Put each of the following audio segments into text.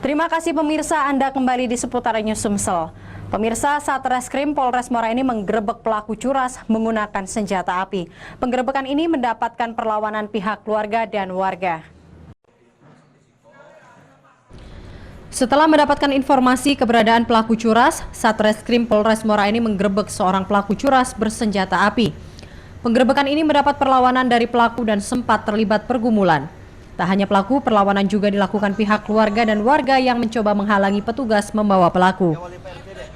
Terima kasih pemirsa, Anda kembali di seputar News Sumsel. Pemirsa, Satreskrim Polres Muara Enim menggerebek pelaku curas menggunakan senjata api. Penggerebekan ini mendapatkan perlawanan pihak keluarga dan warga. Setelah mendapatkan informasi keberadaan pelaku curas, Satreskrim Polres Muara Enim menggerebek seorang pelaku curas bersenjata api. Penggerebekan ini mendapat perlawanan dari pelaku dan sempat terlibat pergumulan. Tak hanya pelaku, perlawanan juga dilakukan pihak keluarga dan warga yang mencoba menghalangi petugas membawa pelaku.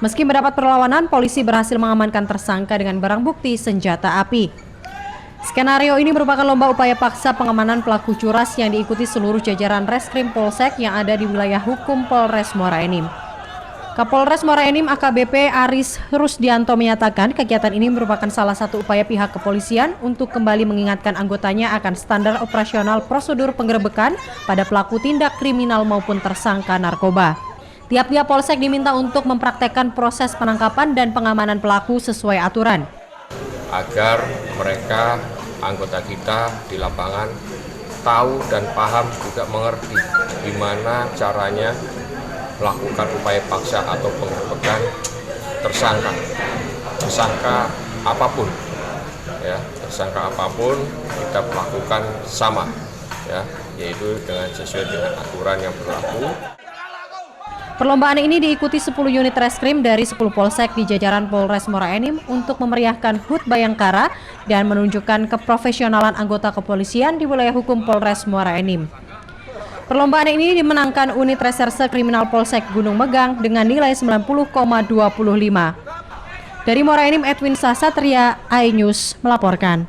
Meski mendapat perlawanan, polisi berhasil mengamankan tersangka dengan barang bukti senjata api. Skenario ini merupakan lomba upaya paksa pengamanan pelaku curas yang diikuti seluruh jajaran Reskrim Polsek yang ada di wilayah hukum Polres Muara Enim. Kapolres Muara Enim AKBP Aris Rusdianto menyatakan kegiatan ini merupakan salah satu upaya pihak kepolisian untuk kembali mengingatkan anggotanya akan standar operasional prosedur penggerebekan pada pelaku tindak kriminal maupun tersangka narkoba. Tiap-tiap polsek diminta untuk mempraktekkan proses penangkapan dan pengamanan pelaku sesuai aturan. Agar mereka, anggota kita di lapangan, tahu dan paham, juga mengerti gimana caranya melakukan upaya paksa atau penggerebekan tersangka apapun, ya, tersangka apapun kita melakukan sama, ya, yaitu sesuai dengan aturan yang berlaku. Perlombaan ini diikuti 10 unit reskrim dari 10 polsek di jajaran Polres Muara Enim untuk memeriahkan HUT Bayangkara dan menunjukkan keprofesionalan anggota kepolisian di wilayah hukum Polres Muara Enim. Perlombaan ini dimenangkan unit reserse kriminal Polsek Gunung Megang dengan nilai 90,25. Dari Muara Enim, Edwin Sasatria, iNews melaporkan.